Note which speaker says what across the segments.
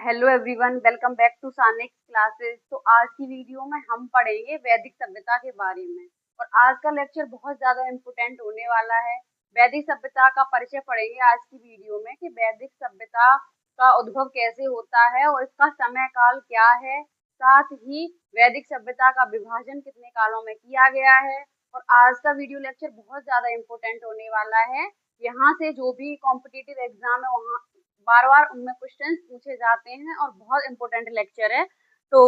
Speaker 1: Hello everyone, welcome back to Sanik classes. तो आज की वीडियो में हम पढ़ेंगे वैदिक सभ्यता के बारे में। और आज का लेक्चर बहुत ज़्यादा इम्पोर्टेंट होने वाला है। वैदिक सभ्यता का परिचय पढ़ेंगे आज की वीडियो में कि वैदिक सभ्यता का उद्भव कैसे होता है और इसका समय काल क्या है। साथ ही वैदिक सभ्यता का विभाजन कितने कालों में किया गया है। और आज का वीडियो लेक्चर बहुत ज़्यादा इम्पोर्टेंट होने वाला है। यहाँ से जो भी कॉम्पिटिटिव एग्जाम है वहाँ बार बार उनमें क्वेश्चंस पूछे जाते हैं और बहुत इंपॉर्टेंट लेक्चर है। तो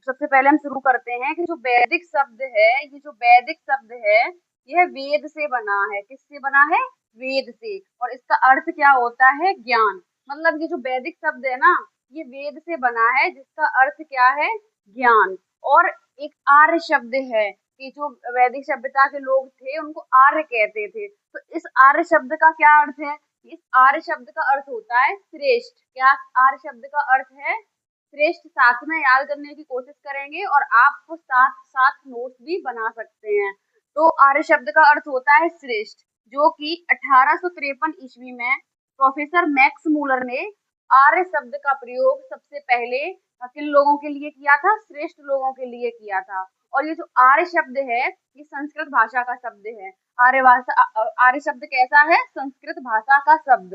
Speaker 1: सबसे पहले हम शुरू करते हैं कि जो वैदिक शब्द है, ये जो वैदिक शब्द है यह वेद से बना है। किससे बना है? वेद से। और इसका अर्थ क्या होता है? ज्ञान। मतलब ये जो वैदिक शब्द है ना, ये वेद से बना है जिसका अर्थ क्या है? ज्ञान। और एक आर्य शब्द है कि जो वैदिक सभ्यता के लोग थे उनको आर्य कहते थे। तो इस आर्य शब्द का क्या अर्थ है? इस आर्य शब्द का अर्थ होता है श्रेष्ठ। क्या आर्य शब्द का अर्थ है? श्रेष्ठ। साथ में याद करने की कोशिश करेंगे और आपको साथ साथ नोट्स भी बना सकते हैं। तो आर्य शब्द का अर्थ होता है श्रेष्ठ, जो कि 1853 ईस्वी में प्रोफेसर मैक्स मूलर ने आर्य शब्द का प्रयोग सबसे पहले किन लोगों के लिए किया था? श्रेष्ठ लोगों के लिए किया था। और ये जो आर्य शब्द है ये संस्कृत भाषा का शब्द है। आर्य भाषा, आर्य शब्द कैसा है? संस्कृत भाषा का शब्द।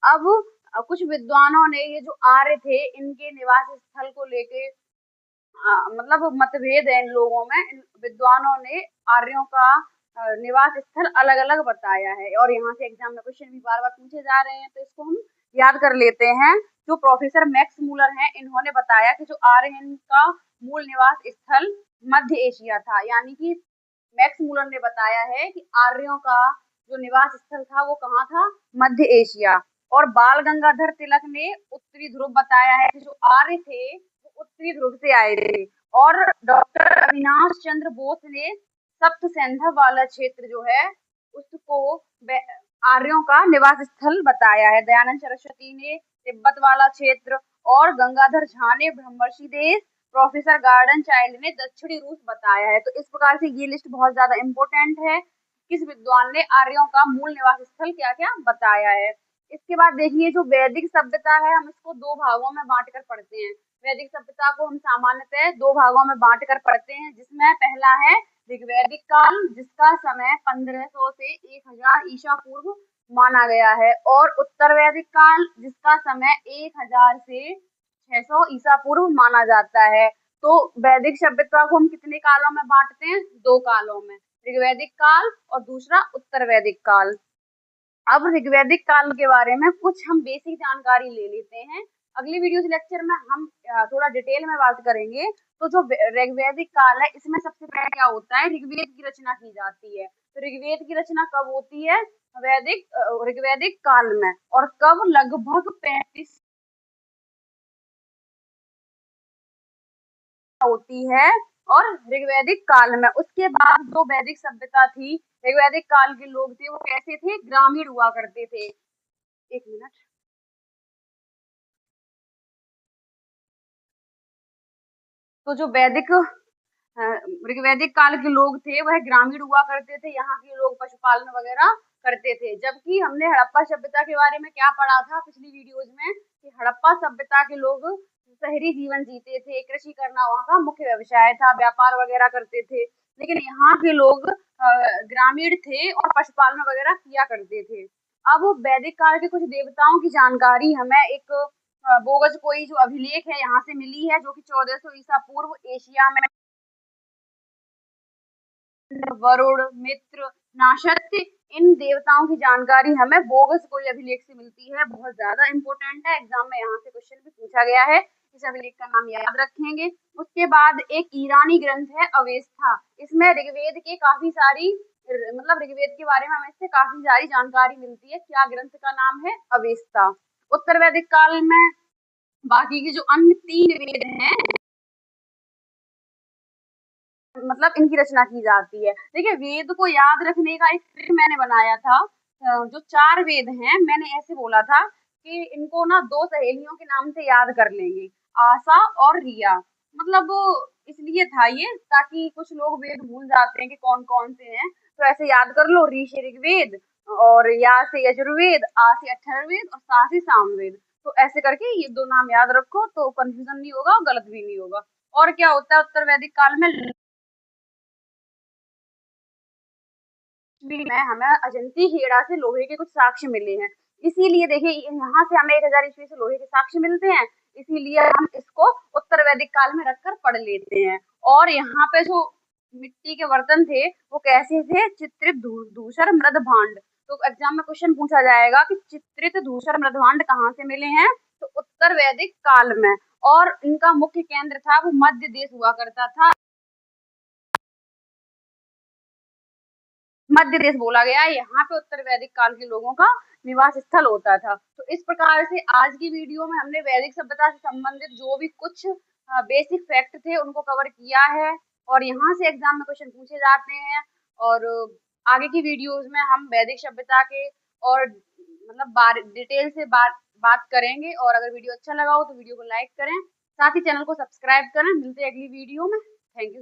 Speaker 1: अब कुछ विद्वानों ने ये जो आर्य थे इनके निवास स्थल को लेके मतलब मतभेद है इन लोगों में। इन विद्वानों ने आर्यों का निवास स्थल अलग अलग बताया है। और यहाँ से एग्जाम में क्वेश्चन भी बार बार पूछे जा रहे हैं, तो इसको हम याद कर लेते हैं। जो प्रोफेसर मैक्स मूलर हैं इन्होंने बताया कि जो आर्य हैं इनका मूल निवास स्थल मध्य एशिया था। यानी कि मैक्स मूलर ने बताया है कि आर्यों का जो निवास स्थल था वो कहाँ था? मध्य एशिया। और बाल गंगाधर तिलक ने उत्तरी ध्रुव बताया है कि जो आर्य थे वो उत्तरी ध्रुव से आए थे। और डॉक्टर अविनाश चंद्र बोस ने सप्त सैंधव वाला क्षेत्र जो है उसको आर्यों का निवास स्थल बताया है। दयानंद सरस्वती ने तिब्बत वाला क्षेत्र और गंगाधर झा ने ब्रह्मर्षि देश, प्रोफेसर गार्डन चाइल्ड ने दक्षिणी रूस बताया है। तो इस प्रकार से ये लिस्ट बहुत ज्यादा इंपॉर्टेंट है। किस विद्वान ने आर्यों का मूल निवास स्थल क्या क्या बताया है। इसके बाद देखिए जो वैदिक सभ्यता है हम इसको दो भागों में बांट कर पढ़ते हैं। वैदिक सभ्यता को हम सामान्यतः दो भागों में बांट कर पढ़ते हैं, जिसमें पहला है ऋग्वैदिक काल जिसका समय 1500 से 1000 ईसा पूर्व माना गया है, और उत्तर वैदिक काल जिसका समय 1000 से 600 ईसा पूर्व माना जाता है। तो वैदिक सभ्यता को हम कितने कालों में बांटते हैं? दो कालों में, ऋग्वैदिक काल और दूसरा उत्तर वैदिक काल। अब ऋग्वैदिक काल के बारे में कुछ हम बेसिक जानकारी ले लेते हैं। अगली वीडियो लेक्चर में हम थोड़ा डिटेल में बात करेंगे। तो जो ऋग्वैदिक काल है इसमें सबसे पहले क्या होता है? ऋग्वेद की रचना की जाती है। तो ऋग्वेद की रचना कब होती है? ऋग्वैदिक काल में। और कब? लगभग 35 होती है और ऋग्वैदिक काल में। उसके बाद जो वैदिक सभ्यता थी, ऋग्वैदिक काल के लोग थे वो कैसे थे? ग्रामीण हुआ करते थे। एक मिनट। तो जो ऋग्वैदिक काल के लोग थे वह ग्रामीण हुआ करते थे। यहाँ के लोग पशुपालन वगैरह करते थे। जबकि हमने हड़प्पा सभ्यता के बारे में क्या पढ़ा था पिछली वीडियोज में कि हड़प्पा सभ्यता के लोग शहरी जीवन जीते थे, कृषि करना वहाँ का मुख्य व्यवसाय था, व्यापार वगैरह करते थे। लेकिन यहाँ के लोग ग्रामीण थे और पशुपालन वगैरह किया करते थे। अब वैदिक काल के कुछ देवताओं की जानकारी हमें एक बोगस कोई जो अभिलेख है यहाँ से मिली है, जो कि 1400 ईसा पूर्व एशिया में वरुण, मित्र, नाशत्य इन देवताओं की जानकारी हमें बोगस कोई अभिलेख से मिलती है। बहुत ज्यादा इंपॉर्टेंट है, एग्जाम में यहाँ से क्वेश्चन भी पूछा गया है। इस अभिलेख का नाम याद रखेंगे। उसके बाद एक ईरानी ग्रंथ है अवेस्था। इसमें ऋग्वेद के काफी सारी मतलब ऋग्वेद के बारे में हमें इससे काफी सारी जानकारी मिलती है। क्या ग्रंथ का नाम है? अवेस्था। उत्तर वैदिक काल में बाकी के जो अन्य तीन वेद हैं मतलब इनकी रचना की जाती है। देखिए वेद को याद रखने का एक ट्रिक मैंने बनाया था। जो 4 वेद हैं मैंने ऐसे बोला था कि इनको ना 2 सहेलियों के नाम से याद कर लेंगे, आशा और रिया। मतलब इसलिए था ये ताकि कुछ लोग वेद भूल जाते हैं कि कौन कौन से हैं। तो ऐसे याद कर लो, ऋ से ऋग्वेद और या से यजुर्वेद, आ से अथर्ववेद और सा से सामवेद। तो ऐसे करके ये 2 नाम याद रखो तो कंफ्यूजन नहीं होगा और गलत भी नहीं होगा। और क्या होता है उत्तर वैदिक काल में हमें अजंती खेड़ा से लोहे के कुछ साक्ष्य मिले हैं। इसीलिए देखिए यहाँ से हमें 1000 ईस्वी से लोहे के साक्ष्य मिलते हैं, इसीलिए हम इसको उत्तर वैदिक काल में रखकर पढ़ लेते हैं। और यहाँ पे जो मिट्टी के बर्तन थे वो कैसे थे, चित्रित धूसर मृद भांड। तो एग्जाम में क्वेश्चन पूछा जाएगा कि चित्रित धूसर मृद भांड कहाँ से मिले हैं, तो उत्तर वैदिक काल में। और इनका मुख्य केंद्र था वो मध्य देश हुआ करता था, मध्य देश बोला गया है, यहाँ पे उत्तर वैदिक काल के लोगों का निवास स्थल होता था। तो इस प्रकार से आज की वीडियो में हमने वैदिक सभ्यता से संबंधित जो भी कुछ बेसिक फैक्ट थे उनको कवर किया है, और यहाँ से एग्जाम में क्वेश्चन पूछे जाते हैं। और आगे की वीडियोस में हम वैदिक सभ्यता के और मतलब डिटेल से बात करेंगे। और अगर वीडियो अच्छा लगा हो तो वीडियो को लाइक करें, साथ ही चैनल को सब्सक्राइब करें। मिलते हैं अगली वीडियो में। Thank you.